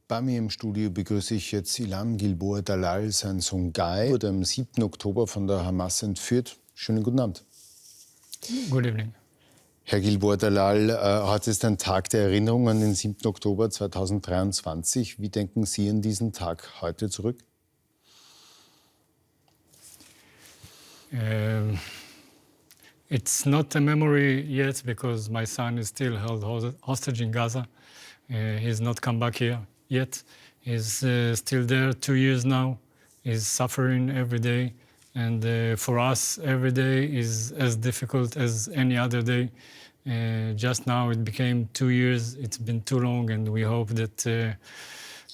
Bei mir im Studio begrüße ich jetzt Ilan Gilboa-Dalal. Sein Sohn Guy wurde am 7. Oktober von der Hamas entführt. Schönen guten Abend. Good evening. Herr Gilboa-Dalal, heute ist ein Tag der Erinnerung an den 7. Oktober 2023. Wie denken Sie an diesen Tag heute zurück? It's not a memory yet because my son is still held hostage in Gaza. He's not come back here yet. He's still there 2 years now. He's suffering every day. And for us, every day is as difficult as any other day. Just now it became 2 years. It's been too long, and we hope that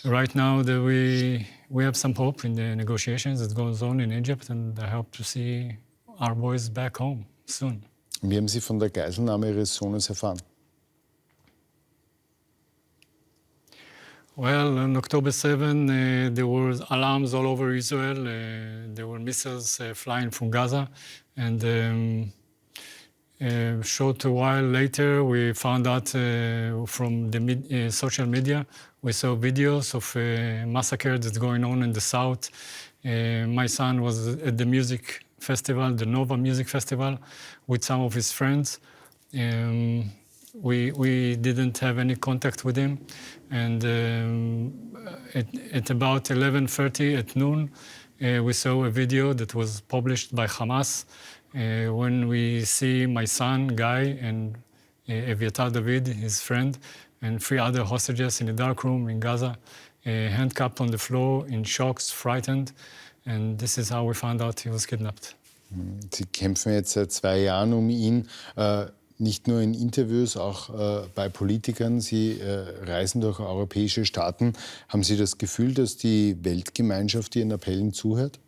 right now that we have some hope in the negotiations that goes on in Egypt, and I hope to see our boys back home soon. Wie haben Sie von der Geiselnahme Ihres Sohnes erfahren? Well, on October 7, there were alarms all over Israel. There were missiles flying from Gaza. And a short while later, we found out from the social media, we saw videos of a massacre that's going on in the south. My son was at the music festival, the Nova-Musikfestival, with some of his friends. We didn't have any contact with him, and at about 11:30 at noon, we saw a video that was published by Hamas when we see my son, Guy, and Eviatar David, his friend, and 3 other hostages in a dark room in Gaza, handcuffed on the floor, in shocks, frightened, and this is how we found out he was kidnapped. Sie kämpfen jetzt seit 2 Jahren um ihn. Nicht nur in Interviews, auch bei Politikern. Sie reisen durch europäische Staaten. Haben Sie das Gefühl, dass die Weltgemeinschaft Ihren Appellen zuhört?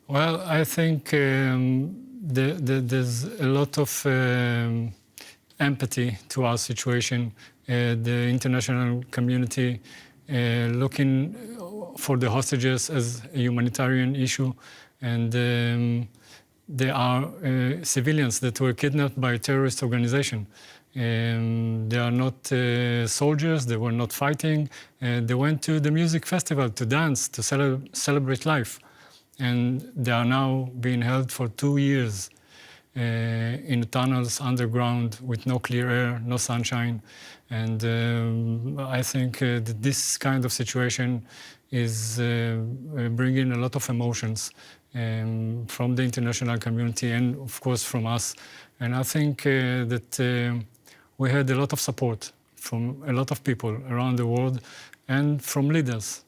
Well, I think there's a lot of empathy to our situation. The international community looking for the hostages as a humanitarian issue, and there are civilians that were kidnapped by a terrorist organization. They are not soldiers, they were not fighting. They went to the music festival to dance, to celebrate life. And they are now being held for 2 years in tunnels underground with no clear air, no sunshine. And I think that this kind of situation is bringing a lot of emotions from the international community and, of course, from us. And I think that we had a lot of support from a lot of people around the world and from leaders.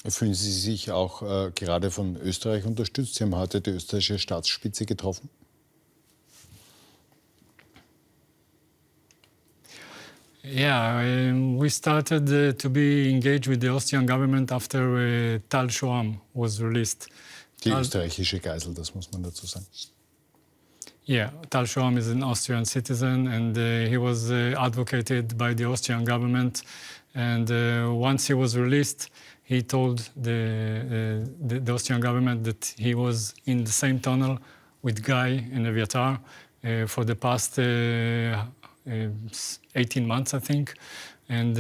Fühlen Sie sich auch gerade von Österreich unterstützt? Sie haben heute die österreichische Staatsspitze getroffen. Yeah, we started to be engaged with the Austrian government after Tal Shaw was released. Die österreichische Geisel, das muss man dazu sagen. Yeah, Tal Shaw is an Austrian citizen, and he was advocated by the Austrian government. And once he was released, he told the Austrian government that he was in the same tunnel with Guy and Eviatar for the past 18 months, I think. And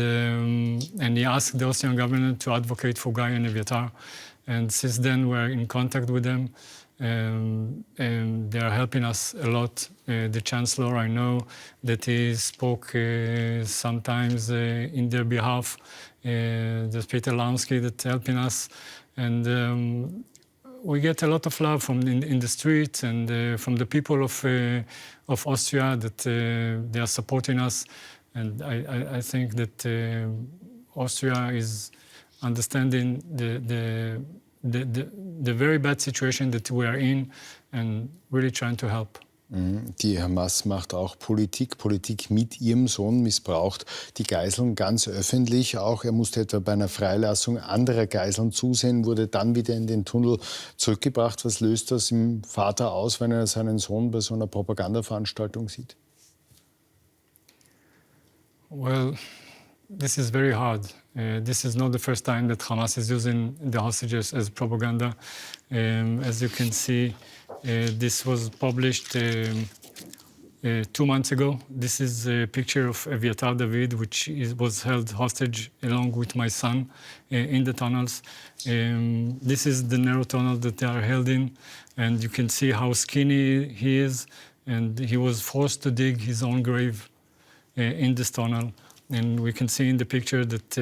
he asked the Austrian government to advocate for Guy and Eviatar. And since then, we're in contact with them. And they are helping us a lot. The Chancellor, I know that he spoke sometimes in their behalf. There's Peter Lansky that's helping us. And we get a lot of love from in the streets and from the people of Austria that they are supporting us. And I think that Austria is understanding the very bad situation that we are in and really trying to help. Die Hamas macht auch Politik mit ihrem Sohn, missbraucht die Geiseln ganz öffentlich. Auch er musste etwa bei einer Freilassung anderer Geiseln zusehen, wurde dann wieder in den Tunnel zurückgebracht. Was löst das im Vater aus, wenn er seinen Sohn bei so einer Propagandaveranstaltung sieht? Well, this is very hard. This is not the first time that Hamas is using the hostages as propaganda. As you can see, this was published 2 months ago. This is a picture of Eviatar David, which was held hostage along with my son in the tunnels. This is the narrow tunnel that they are held in, and you can see how skinny he is, and he was forced to dig his own grave in this tunnel. And we can see in the picture that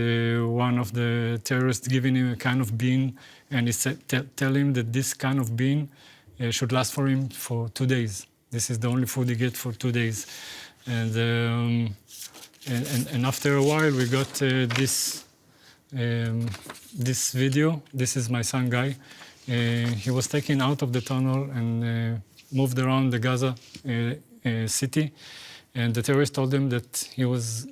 one of the terrorists giving him a kind of bean, and he said, tell him that this kind of bean should last for him for 2 days. This is the only food he gets for 2 days. And after a while, we got this video. This is my son, Guy. He was taken out of the tunnel and moved around the Gaza city. And the terrorists told him that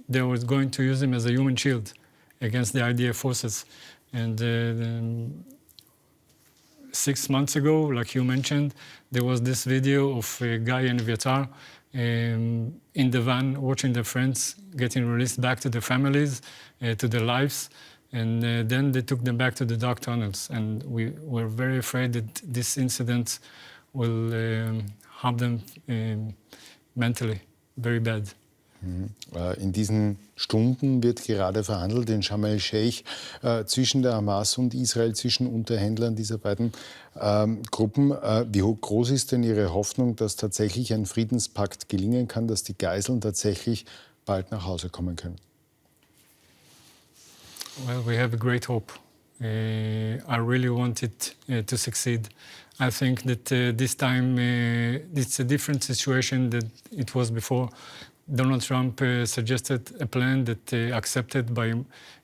they were going to use him as a human shield against the IDF forces. And 6 months ago, like you mentioned, there was this video of Guy and Eviatar in the van watching their friends getting released back to their families, to their lives. And then they took them back to the dark tunnels. And we were very afraid that this incident will harm them mentally. Very bad. In diesen Stunden wird gerade verhandelt in Sharm el-Sheikh zwischen der Hamas und Israel, zwischen Unterhändlern dieser beiden Gruppen. Wie groß ist denn Ihre Hoffnung, dass tatsächlich ein Friedenspakt gelingen kann, dass die Geiseln tatsächlich bald nach Hause kommen können? Well, we have a great hope. I really want it to succeed. I think that this time it's a different situation than it was before. Donald Trump suggested a plan that accepted by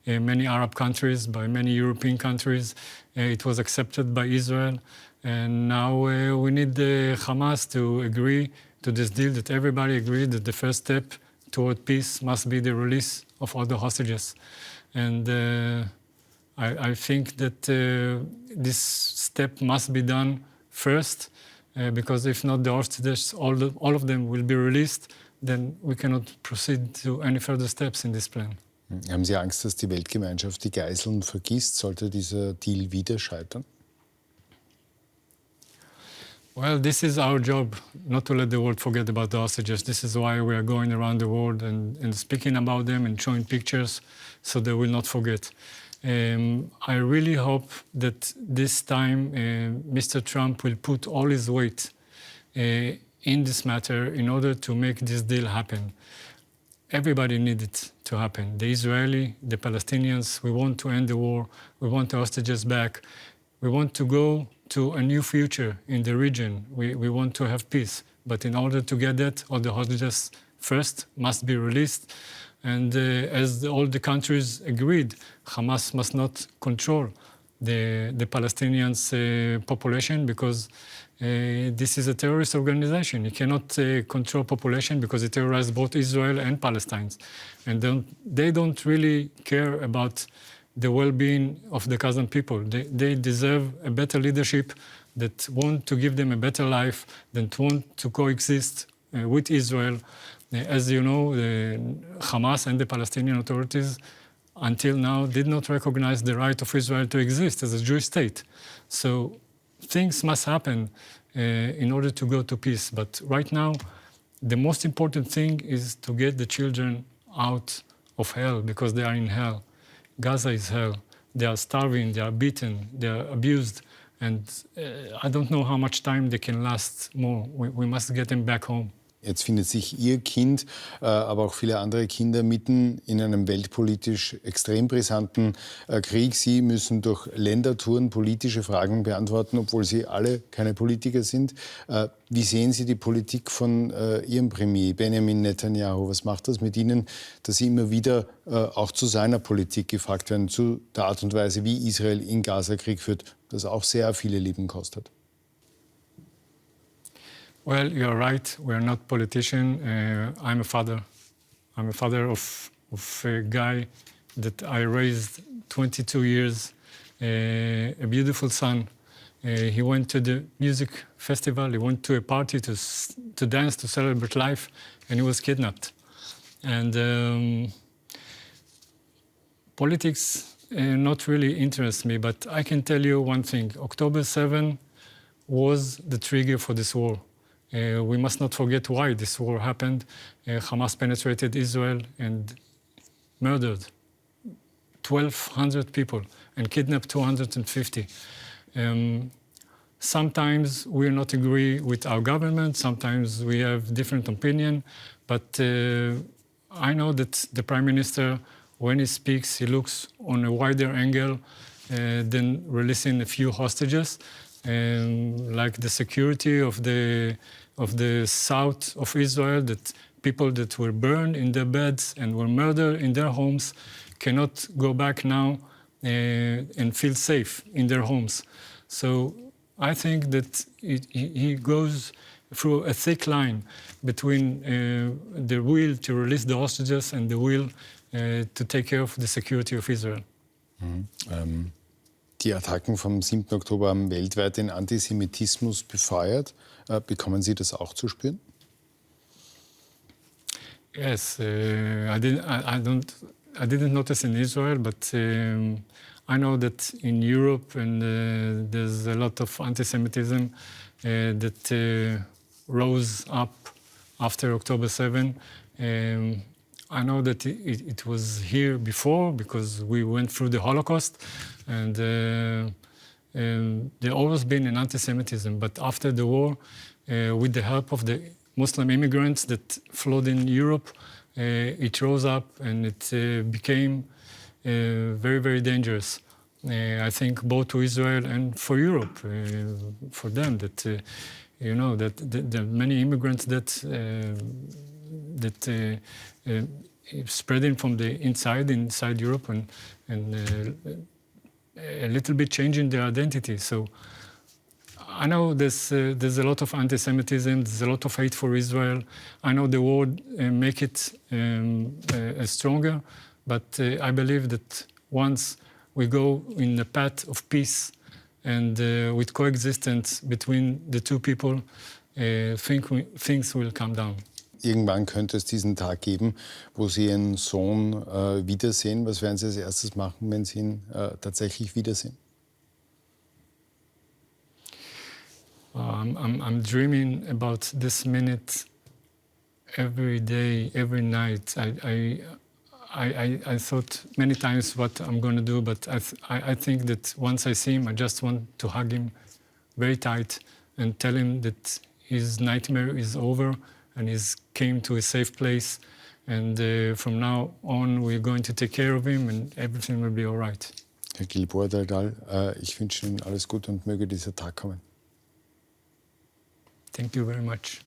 many Arab countries, by many European countries. It was accepted by Israel. And now we need Hamas to agree to this deal, that everybody agreed that the first step toward peace must be the release of all the hostages. And I think that this step must be done first, because if not, the hostages, all of them will be released. Then we cannot proceed to any further steps in this plan. Haben Sie Angst, dass die Weltgemeinschaft die Geiseln vergisst? Sollte dieser Deal wieder scheitern? Well, this is our job, not to let the world forget about the hostages. This is why we are going around the world and speaking about them and showing pictures so they will not forget. I really hope that this time Mr. Trump will put all his weight in this matter in order to make this deal happen. Everybody needs it to happen. The Israeli, the Palestinians, we want to end the war. We want the hostages back. We want to go to a new future in the region. We want to have peace. But in order to get that, all the hostages first must be released. And as all the countries agreed, Hamas must not control the Palestinians' population, because this is a terrorist organization. It cannot control population because it terrorizes both Israel and Palestine. And they don't really care about the well-being of the Gazan people. They deserve a better leadership that want to give them a better life, that want to coexist with Israel. As you know, the Hamas and the Palestinian authorities until now did not recognize the right of Israel to exist as a Jewish state. So things must happen in order to go to peace. But right now, the most important thing is to get the children out of hell, because they are in hell. Gaza is hell. They are starving, they are beaten, they are abused. And I don't know how much time they can last more. We must get them back home. Jetzt findet sich Ihr Kind, aber auch viele andere Kinder mitten in einem weltpolitisch extrem brisanten Krieg. Sie müssen durch Ländertouren politische Fragen beantworten, obwohl Sie alle keine Politiker sind. Wie sehen Sie die Politik von Ihrem Premier Benjamin Netanyahu? Was macht das mit Ihnen, dass Sie immer wieder auch zu seiner Politik gefragt werden, zu der Art und Weise, wie Israel in Gaza Krieg führt, das auch sehr viele Leben kostet? Well, you're right. We're not politicians. I'm a father. I'm a father of a guy that I raised 22 years, a beautiful son. He went to the music festival. He went to a party to dance, to celebrate life, and he was kidnapped. And politics not really interests me, but I can tell you one thing. October 7 was the trigger for this war. We must not forget why this war happened. Hamas penetrated Israel and murdered 1,200 people and kidnapped 250. Sometimes we not agree with our government, sometimes we have different opinion, but I know that the Prime Minister, when he speaks, he looks on a wider angle than releasing a few hostages, like the security of the south of Israel, that people that were burned in their beds and were murdered in their homes cannot go back now and feel safe in their homes. So I think that he goes through a thick line between the will to release the hostages and the will to take care of the security of Israel. Die Attacken vom 7. Oktober haben weltweit den Antisemitismus befeuert. Bekommen Sie das auch zu spüren? Yes, I didn't notice in Israel, but I know that in Europe and there's a lot of anti-Semitism that rose up after October 7. I know that it was here before because we went through the Holocaust, and there always been an anti-Semitism. But after the war, with the help of the Muslim immigrants that flowed in Europe, it rose up and it became very, very dangerous. I think both to Israel and for Europe, for them, that you know that there are many immigrants that spreading from the inside Europe and a little bit changing their identity. So I know there's a lot of anti-Semitism, there's a lot of hate for Israel. I know the war make it stronger, but I believe that once we go in the path of peace and with coexistence between the two people, things will come down. Irgendwann könnte es diesen Tag geben, wo Sie Ihren Sohn wiedersehen. Was werden Sie als erstes machen, wenn Sie ihn tatsächlich wiedersehen? I'm dreaming about this minute every day, every night. I thought many times what I'm going to do, but I think that once I see him, I just want to hug him very tight and tell him that his nightmare is over and he's came to a safe place. And from now on, we're going to take care of him and everything will be all right. Herr Gilboa-Dalal, ich wünsche Ihnen alles Gute und möge dieser Tag kommen. Thank you very much.